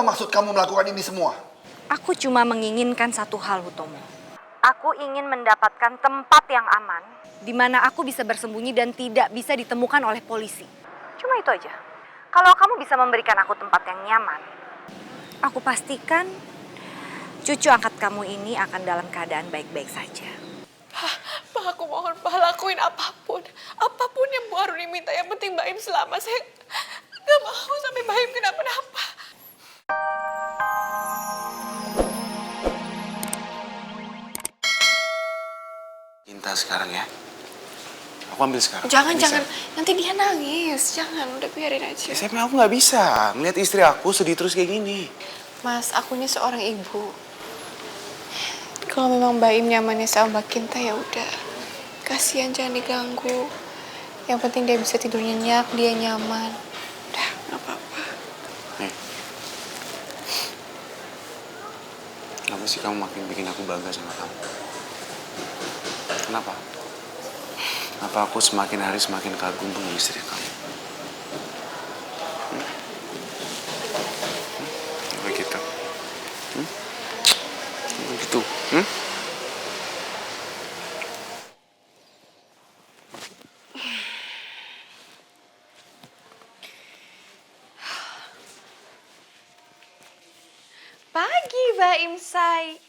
Apa maksud kamu melakukan ini semua? Aku cuma menginginkan satu hal, Hutomo. Aku ingin mendapatkan tempat yang aman, di mana aku bisa bersembunyi dan tidak bisa ditemukan oleh polisi. Cuma itu aja. Kalau kamu bisa memberikan aku tempat yang nyaman, aku pastikan cucu angkat kamu ini akan dalam keadaan baik-baik saja. Pak, aku mohon Pak, lakuin apapun. Apapun yang Bu Aruni minta, yang penting Mbak Im selamat. Saya gak mau sampai Mbak Im kenapa-napa. Cinta sekarang ya. Aku ambil sekarang. Jangan, Bisa? jangan. Nanti dia nangis. Jangan, udah biarin aja. Ya, saya aku nggak bisa melihat istri aku sedih terus kayak gini. Mas, akunya seorang ibu. Kalau memang Mbak Im nyamannya sama Mbak Kinta, ya udah. Kasihan, jangan diganggu. Yang penting dia bisa tidur nyenyak, dia nyaman. Udah, gak apa-apa. Nih. Kenapa sih kamu makin bikin aku bangga sama kamu? Kenapa? Kenapa aku semakin hari semakin kagum punya istri kamu? Begitu. Begitu. Pagi, Mbak Im Say.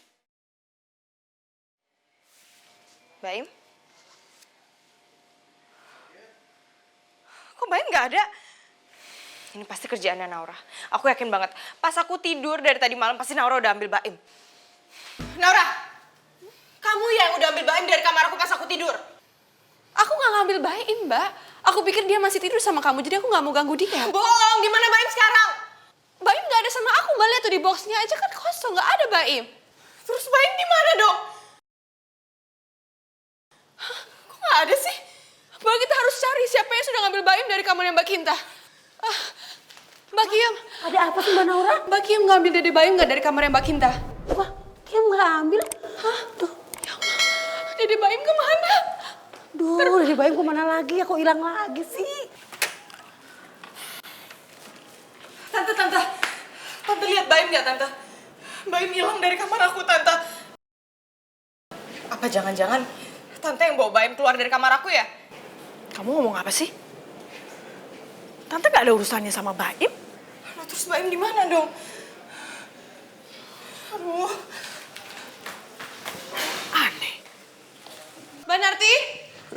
Mbak Im? Kok Mbak Im nggak ada? Ini pasti kerjaannya Naura. Aku yakin banget. Pas aku tidur dari tadi malam, pasti Naura udah ambil Mbak Im. Naura! Kamu yang udah ambil Mbak Im dari kamar aku pas aku tidur. Aku nggak ngambil Mbak Im, Mbak. Aku pikir dia masih tidur sama kamu, jadi aku nggak mau ganggu dia. Bohong! Di mana Mbak Im sekarang? Mbak Im nggak ada sama aku, Mbak. Lihat tuh di boxnya aja kan kosong, nggak ada Mbak Im. Terus Mbak Im di mana dong? Hah? Kok nggak ada sih? Mbak, kita harus cari siapa yang sudah ngambil Mbak Im dari kamarnya Mbak Kinta. Mbak Kiem. Ada apa sih Mbak Naura? Mbak Kiem ngambil Dede Mbak Im nggak dari kamarnya Mbak Kinta? Wah, dia nggak ambil. Hah? Tuh. Ya Allah. Dede Mbak Im kemana? Duh, dari Bayam kemana lagi? Aku hilang lagi sih. Tante lihat Mbak Im nggak, Tante? Mbak Im hilang dari kamar aku, Tante. Apa jangan-jangan Tante yang bawa Mbak Im keluar dari kamar aku ya? Kamu ngomong apa sih? Tante gak ada urusannya sama Baim. Aduh, terus Mbak Im di mana dong? Aduh. Aneh. Mbak Narti?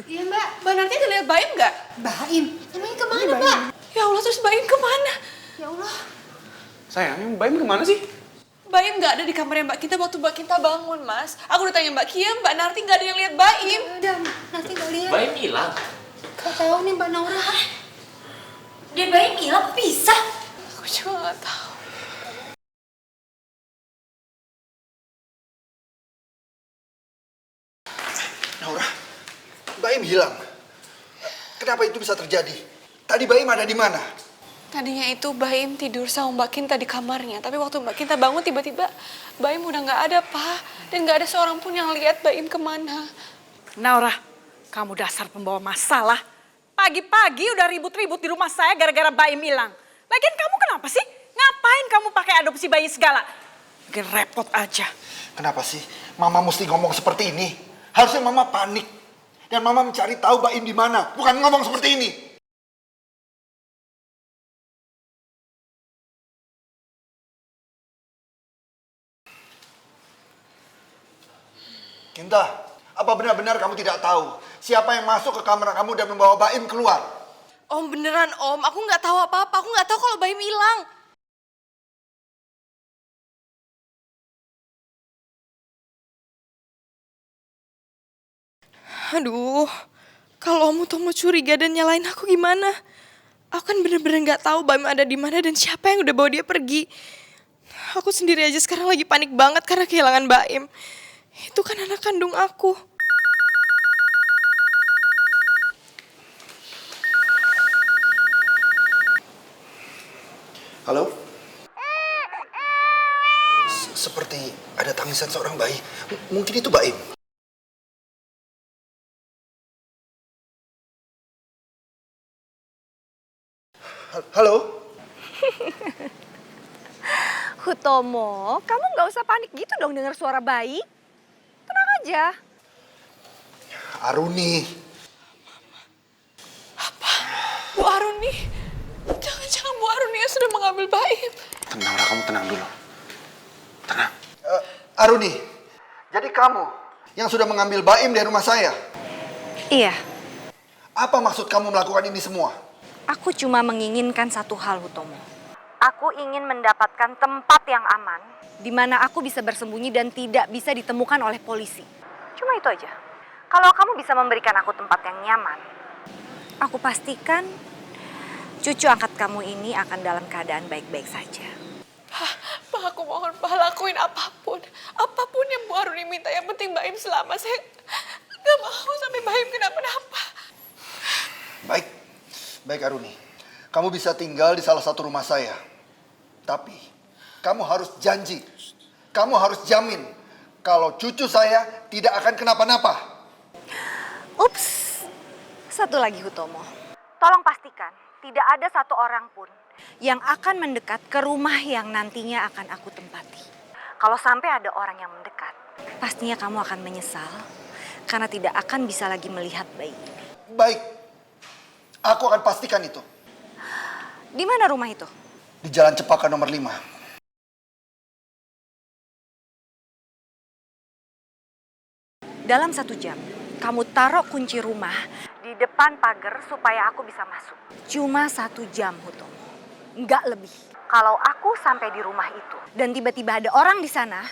Iya Mbak. Mbak Narti udah lihat Mbak Im nggak? Baim, emangnya kemana Mbak? Ya Allah, terus Mbak Im kemana? Ya Allah. Sayang, Mbak Im kemana sih? Mbak Im nggak ada di kamarnya Mbak Kinta waktu Mbak Kinta bangun, Mas. Aku udah tanya Mbak Kiem, Mbak Narti nggak ada yang lihat Mbak Im. Udah, nanti nggak lihat. Mbak Im hilang. Gak tahu nih Mbak Naura. Dia Baim hilang, bisa? Aku juga nggak tahu. Naura, Mbak Im hilang. Kenapa itu bisa terjadi? Tadi Mbak Im ada di mana? Tadinya itu Mbak Im tidur sama Mbak Kinta di kamarnya. Tapi waktu Mbak Kinta bangun tiba-tiba Mbak Im udah nggak ada, Pak. Dan nggak ada seorang pun yang lihat Mbak Im kemana. Naura, kamu dasar pembawa masalah. Pagi-pagi udah ribut-ribut di rumah saya gara-gara Baim hilang. Lagian kamu kenapa sih? Ngapain kamu pakai adopsi bayi segala? Bikin repot aja. Kenapa sih Mama mesti ngomong seperti ini? Harusnya Mama panik. Dan Mama mencari tahu Mbak Im di mana. Bukan ngomong seperti ini. Kinta, apa benar-benar kamu tidak tahu siapa yang masuk ke kamar kamu dan membawa Mbak Im keluar? Om, beneran Om, aku nggak tahu apa-apa. Aku nggak tahu kalau Mbak Im hilang. Aduh, kalau Om Utomo curiga dan nyalain aku gimana? Aku kan bener-bener nggak tahu Mbak Im ada di mana dan siapa yang udah bawa dia pergi. Aku sendiri aja sekarang lagi panik banget karena kehilangan Mbak Im. Itu kan anak kandung aku. Halo? Seperti ada tangisan seorang bayi. Mungkin itu Mbak Im. Halo? Hutomo, kamu nggak usah panik gitu dong dengar suara bayi. Tenang aja. Aruni. Bu Aruni, jangan-jangan Bu Aruni yang sudah mengambil Baim. Tenang, Naura, kamu tenang dulu. Tenang. Aruni, jadi kamu yang sudah mengambil Baim dari rumah saya? Iya, Apa maksud kamu melakukan ini semua? aku cuma menginginkan satu hal, Hutomo. Aku ingin mendapatkan tempat yang aman, di mana aku bisa bersembunyi dan tidak bisa ditemukan oleh polisi. Cuma itu aja. Kalau kamu bisa memberikan aku tempat yang nyaman, aku pastikan cucu angkat kamu ini akan dalam keadaan baik-baik saja. Pak, aku mohon Pak lakuin apapun. Apapun yang Bu Aruni minta, yang penting Baim selamat. Saya nggak mau sampai Baim kenapa-napa. Baik Aruni. Kamu bisa tinggal di salah satu rumah saya. Tapi kamu harus janji, kamu harus jamin kalau cucu saya tidak akan kenapa-napa. Ups, satu lagi Hutomo. Tolong pastikan tidak ada satu orang pun yang akan mendekat ke rumah yang nantinya akan aku tempati. Kalau sampai ada orang yang mendekat, pastinya kamu akan menyesal karena tidak akan bisa lagi melihat bayi ini. Baik, aku akan pastikan itu. Di mana rumah itu? Di Jalan Cepaka nomor 5. Dalam 1 jam, kamu taruh kunci rumah di depan pagar supaya aku bisa masuk. Cuma 1 jam, Hutomo. Nggak lebih. Kalau aku sampai di rumah itu dan tiba-tiba ada orang di sana,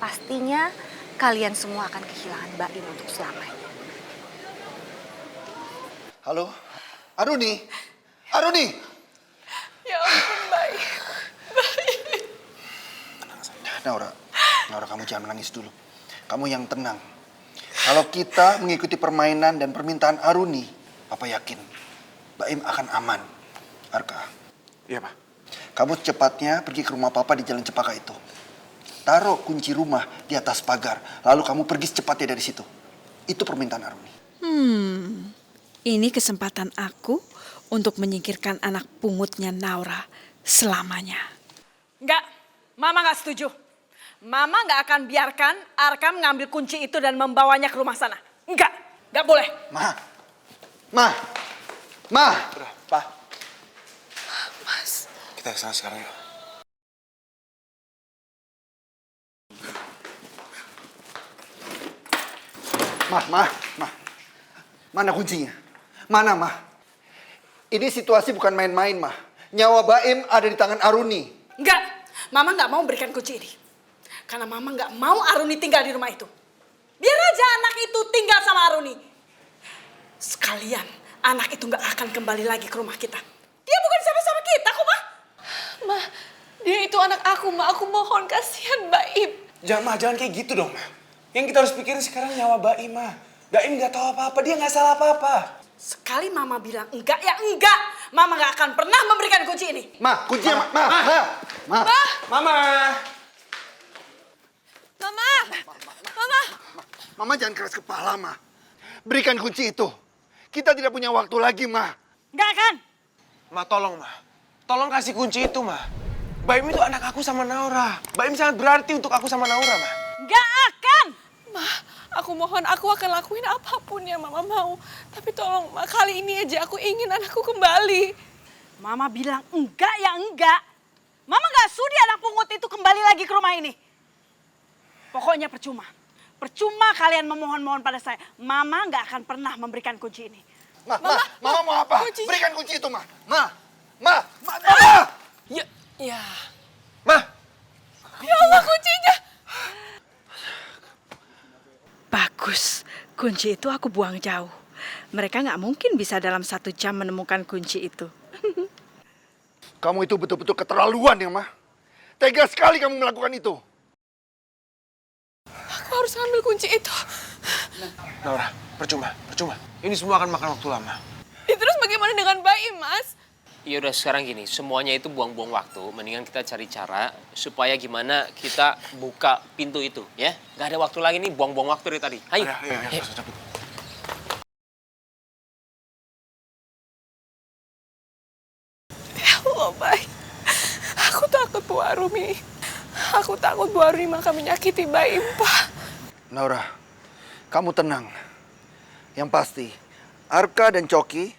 pastinya kalian semua akan kehilangan Baim untuk selamanya. Halo, Aruni. Aruni. Ya ampun Baim. Naura, kamu jangan menangis dulu. Kamu yang tenang. Kalau kita mengikuti permainan dan permintaan Aruni, Papa yakin Baim akan aman. Arka, Iya, Pak. kamu cepatnya pergi ke rumah Papa di Jalan Cepaka itu. Taruh kunci rumah di atas pagar, lalu kamu pergi secepatnya dari situ. Itu permintaan Aruni. Ini kesempatan aku untuk menyingkirkan anak pungutnya Naura selamanya. Enggak, Mama nggak setuju. Mama nggak akan biarkan Arka mengambil kunci itu dan membawanya ke rumah sana. Nggak boleh. Ma. Udah, Pak. Mas, Kita ke sana sekarang yuk. Ma. Mana kuncinya? Mana, Ma? Ini situasi bukan main-main, Ma. Nyawa Baim ada di tangan Aruni. Enggak, Mama nggak mau berikan kunci ini. Karena Mama nggak mau Aruni tinggal di rumah itu. Biar aja anak itu tinggal sama Aruni. Sekalian, anak itu nggak akan kembali lagi ke rumah kita. Dia bukan siapa-siapa kita kok, Ma. Ma, dia itu anak aku, Ma. Aku mohon, kasihan Baim. Jangan kayak gitu dong, Ma. Yang kita harus pikirin sekarang nyawa Baim, Ma. Baim nggak tahu apa-apa, dia nggak salah apa-apa. Sekali Mama bilang enggak, ya enggak. Mama nggak akan pernah memberikan kunci ini. Ma, kuncinya, Ma. Mama. Mama jangan keras kepala, Ma. Berikan kunci itu. Kita tidak punya waktu lagi, Ma. Enggak kan? Ma, tolong, Ma. Tolong kasih kunci itu, Ma. Baim itu anak aku sama Naura. Baim sangat berarti untuk aku sama Naura, Ma. Enggak akan. Ma, aku mohon, aku akan lakuin apapun yang Mama mau. Tapi tolong, Ma, kali ini aja aku ingin anakku kembali. Mama bilang enggak ya enggak. Mama nggak sudi anak pungut itu kembali lagi ke rumah ini. Pokoknya percuma. Percuma kalian memohon-mohon pada saya. Mama nggak akan pernah memberikan kunci ini. Mama mau apa? Kuncinya. Berikan kunci itu, Ma. Ma. Ya. Ma. Ya Allah, kuncinya. Bagus, kunci itu aku buang jauh. Mereka nggak mungkin bisa dalam 1 jam menemukan kunci itu. Kamu itu betul-betul keterlaluan ya, Ma. Tega sekali kamu melakukan itu. Aku harus ngambil kunci itu. Naura, percuma. Ini semua akan makan waktu lama. Terus bagaimana dengan Baim, Mas? Ya udah sekarang gini, semuanya itu buang-buang waktu. Mendingan kita cari cara supaya gimana kita buka pintu itu, ya. Gak ada waktu lagi nih, buang-buang waktu dari tadi. Ayo. Ayo. Ya Allah, Baim. Aku takut Bu Arumi. Aku takut Bu Arumi akan menyakiti Baim, Pak. Naura, kamu tenang. Yang pasti, Arka dan Coki